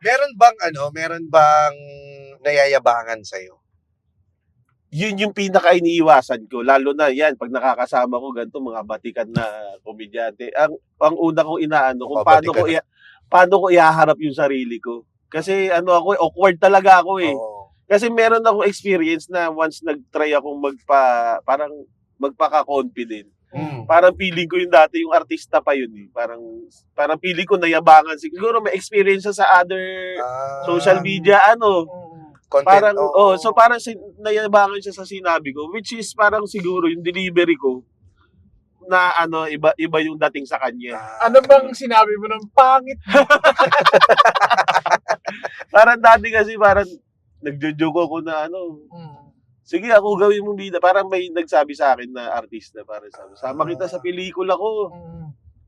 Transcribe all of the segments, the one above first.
meron bang nayayabangan sa'yo? Yun yung pinaka-iniiwasan ko. Lalo na yan, pag nakakasama ko ganito, mga batikan na komedyante. Ang una kong inaano, kung paano ko ihaharap yung sarili ko. Kasi awkward talaga ako eh. Oo. Kasi meron akong experience na once nag-try akong parang magpaka-confident. Parang feeling ko yung dati yung artista pa yun eh. Parang feeling ko nayabangan. Siguro may experience sa other social media Content. so parang nayabangan siya sa sinabi ko, which is parang siguro yung delivery ko na iba yung dating sa kanya. Ano bang sinabi mo ng pangit? Parang dati kasi parang nagjo-joke ako na sige ako gawin mong bida. Parang may nagsabi sa akin na artista, parang sabi, sama kita sa pelikula ko.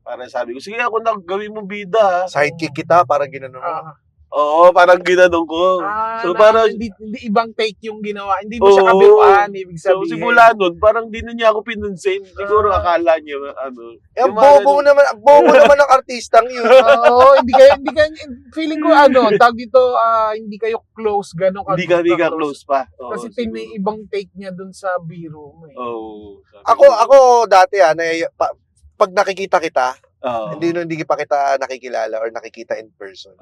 Parang sabi ko, sige ako gawin mong bida. Sidekick kita, parang ginanon mo. Oo, parang ginanong ko. So parang hindi ibang take yung ginawa. Hindi mo siya kabiruan, ibig sabihin. So simula nun, parang di na niya ako pinunsin. Siguro akala niya Ang bobo naman ng artistang yun. Oo, hindi kayo feeling ko tawag dito, hindi kayo close gano'n ka. Hindi ka close pa. Kasi may ibang take niya dun sa biro mo eh. Ako dati pag nakikita kita, hindi pa kita nakikilala or nakikita in person.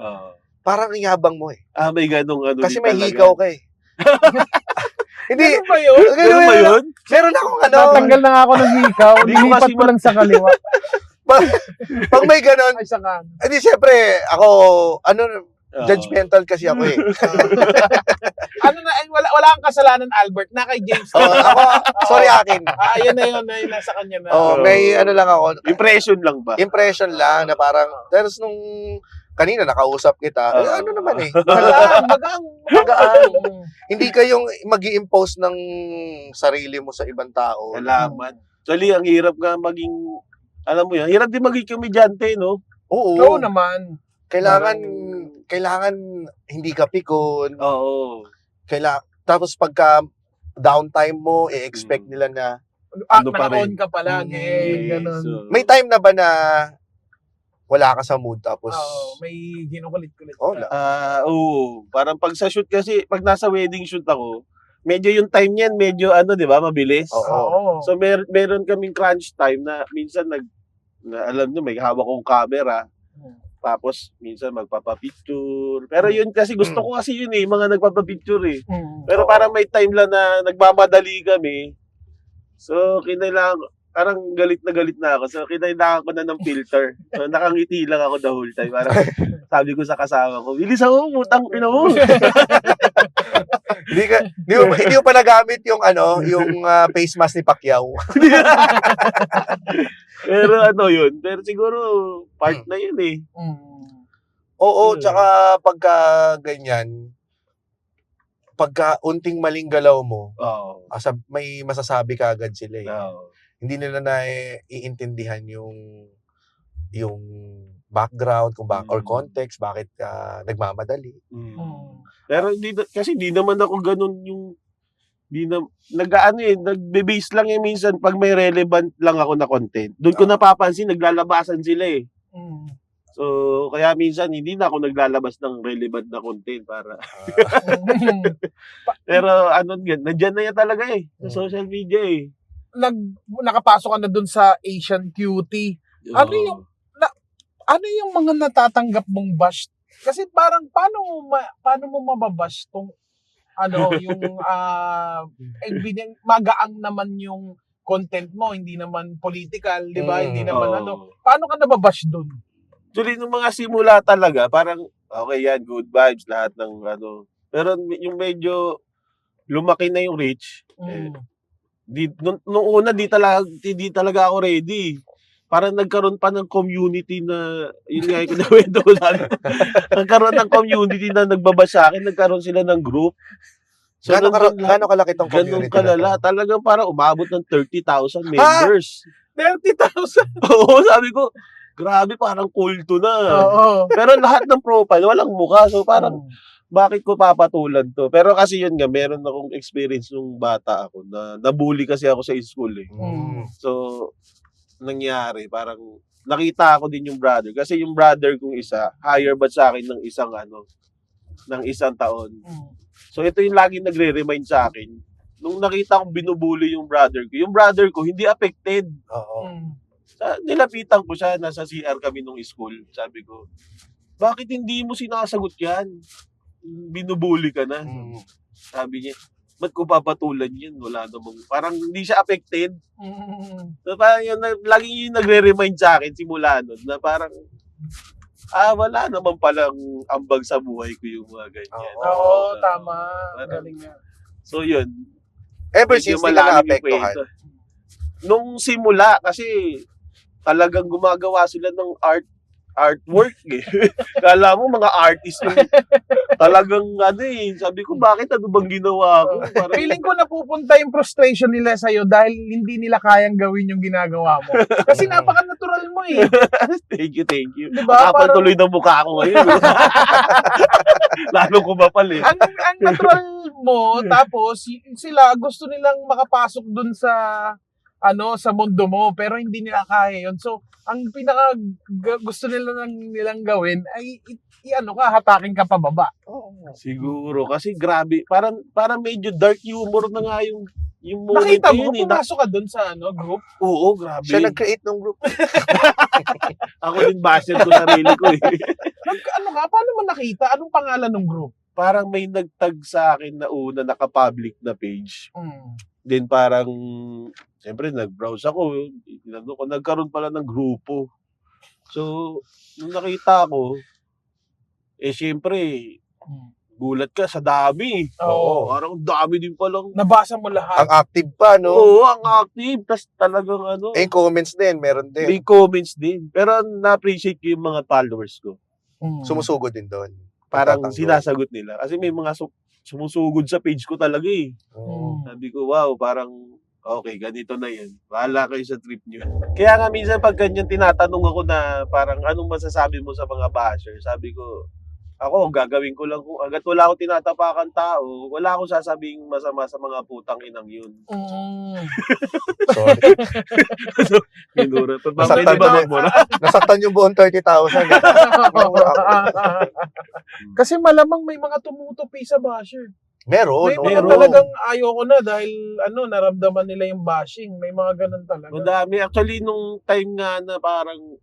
Parang ang yabang mo eh. May ganong Kasi may hikaw ka eh. Hindi. Ganun ba yun? Ganun ba yun? Meron akong Natanggal na nga ako ng hikaw. Nilipat ko lang sa kaliwa. Pag may ganon, Ay, saka. hindi syempre, ako, judgmental kasi ako eh. Wala kang kasalanan, Albert, na kay James. Ako, sorry akin. Ayun na yun, nasa kanya na. May lang ako. Impression lang ba? Impression lang na parang, there's nung kanina nakausap kita, naman eh. Magaan. Hindi kayong mag-i-impose ng sarili mo sa ibang tao. Salamat. Actually, ang hirap nga maging, alam mo yan, hirap din maging komedyante, no? Oo naman. Kailangan hindi ka pikon. Oo. Tapos pagka downtime mo, i-expect nila na naka-on ka pa lang ganun. So, may time na ba na wala ka sa mood tapos may ginukulit-kulit. Parang pag sa shoot kasi, pag nasa wedding shoot ako, medyo yung time niyan, medyo di ba, mabilis. Oo. So meron kaming crunch time na minsan alam nyo, may hawak kong camera. Tapos minsan magpapapicture. Pero yun kasi gusto ko kasi yun mga nagpapapicture eh. Pero parang may time lang na nagmamadali kami. So parang galit na ako. So kinailangan ko na ng filter. So nakangiti lang ako the whole time. Parang sabi ko sa kasama ko, bilis ako, putang ina mo. Hindi mo pa nagamit yung face mask ni Pacquiao. Pero yun. Pero siguro part na yun eh. Oo, tsaka pagka ganyan, pagka unting maling galaw mo, may masasabi ka agad sila eh. Hindi nila na iintindihan yung background or context, bakit ka nagmamadali. Pero hindi naman ako ganun nagbe-base lang minsan pag may relevant lang ako na content. Doon ko napapansin, naglalabasan sila eh. So, kaya minsan hindi na ako naglalabas ng relevant na content para. Pero nandiyan na yan talaga eh, sa social media eh. Nakapasok ka na dun sa Asian Cutie. Ano yung mga natatanggap mong bash? Kasi parang paano mo mababash tong yung magaang naman yung content mo, hindi naman political, di ba? Hindi naman paano ka nababash dun? Actually, nung mga simula talaga, parang okay yan, good vibes, lahat ng Pero yung medyo lumaki na yung reach, nung una, di talaga ako ready. Parang nagkaroon pa ng community na, yun nga yung kinawento ko lang. Nagkaroon ng community na nagbaba sa akin, nagkaroon sila ng group. So, gano'ng kalaki tong community? Ganun kalala. Talagang parang umabot ng 30,000 members. 30,000? Oo, sabi ko, grabe, parang kulto na. Pero lahat ng profile, walang mukha. So parang, bakit ko papatulan to? Pero kasi yun nga, meron akong experience nung bata ako na nabully kasi ako sa school eh. So, nangyari, parang nakita ko din yung brother. Kasi yung brother kong isa, higher ba sa akin ng isang taon. So ito yung laging nagre-remind sa akin. Nung nakita kong binubuli yung brother ko hindi affected. Oo. Nilapitan ko siya, nasa CR kami nung school. Sabi ko, bakit hindi mo sinasagot yan? Binubuli ka na. Sabi niya, ba't ko papatulan yan? Wala namang, parang hindi siya affected. So parang yun, laging yung nagre-remind sa akin simula nun, na parang, wala naman palang ambag sa buhay ko yung mga ganyan. Oo, tama. Parang, Galing nga. so yun. Ever Medyo since di ka malalim yung naapektuhan. kwento. Nung simula, kasi talagang gumagawa sila ng artwork eh. Kala mo mga artist yung talagang sabi ko bakit ano bang ginawa ko? Parang, Feeling ko napupunta yung frustration nila sa'yo dahil hindi nila kayang gawin yung ginagawa mo. Kasi napaka-natural mo eh. thank you. Diba? Kapal Parang- tuloy ng mukha ko ngayon. Lalo kumapal eh. ang natural mo, tapos sila gusto nilang makapasok dun sa sa mundo mo, pero hindi nila kaya yun. So, ang pinaka gusto nilang gawin ay hatakin ka pababa. Siguro kasi grabe, parang medyo dark humor na nga yung moment Nakita mo, yun eh. pumasok ka dun sa group? Oo, grabe. Siya nag-create ng group. Ako din basher ko sarili ko eh. Paano mo nakita? Anong pangalan ng group? Parang may nagtag sa akin na una naka-public na page. Then parang, siyempre nag-browse ako, nagkaroon pala ng grupo. So, nung nakita ko, siyempre, gulat ka sa dami. Oo. Parang dami din palang. Nabasa mo lahat. Ang active pa, no? Oo, ang active. Tapos talagang Eh, comments din, meron din. may comments din. Pero na-appreciate ko yung mga followers ko. Sumusugod din doon. Parang Pagtatanggol. sinasagot nila. Kasi may mga sumusugod sa page ko talaga eh. Oo. Sabi ko, wow, parang okay, ganito na yan. Bahala kayo sa trip nyo. Kaya nga minsan pag ganyan tinatanong ako na parang anong masasabi mo sa mga basher, sabi ko, ako gagawin ko lang kung hanggat wala akong tinatapakan tao, wala akong sasabing masama sa mga putang inang yun. Sorry. Minura. Nasaktan ba ko Nasaktan yung buong 30,000. Kasi malamang may mga tumutupi sa basher. Meron. May mga meron. talagang ayoko na dahil naramdaman nila yung bashing. May mga ganun talaga. Ang dami. Actually, nung time nga na parang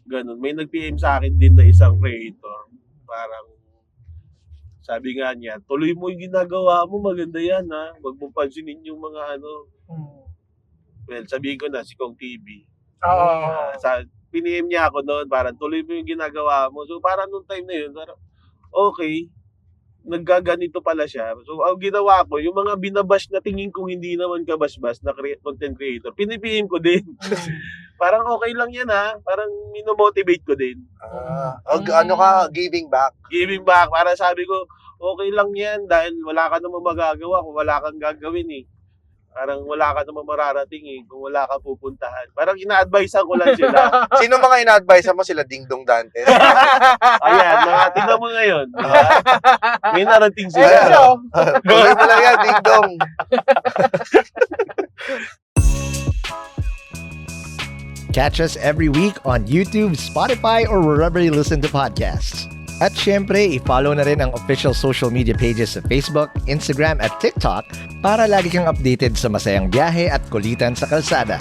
ganun, may nag-PM sa akin din na isang creator. Parang sabi nga niya, tuloy mo yung ginagawa mo, maganda yan ha. Huwag mong pansinin yung mga well, sabihin ko na si Kong TV. PNM niya ako noon, parang tuloy mo yung ginagawa mo. So parang nung time na yun, parang okay, naggaganito pala siya. So ang ginawa ko, yung mga binabash na tingin kong hindi naman kabashbash na content creator, pinipihim ko din. Parang okay lang yan ha. Parang minomotivate ko din. Ano ka, giving back. Giving back. Para sabi ko, okay lang yan dahil wala ka namang magagawa kung wala kang gagawin eh. Parang wala ka namang mararating eh kung wala kang pupuntahan. Parang ina-advisean ko lang sila. Sino mga ina-advise mo? Sila Ding Dong Dantes. Ayan, tingnan mo ngayon. Diba? May narating sila. Tuloy mo lang yan, Ding Dong. Catch us every week on YouTube, Spotify, or wherever you listen to podcasts. At syempre, i-follow na rin ang official social media pages sa Facebook, Instagram at TikTok para lagi kang updated sa masayang biyahe at kulitan sa kalsada.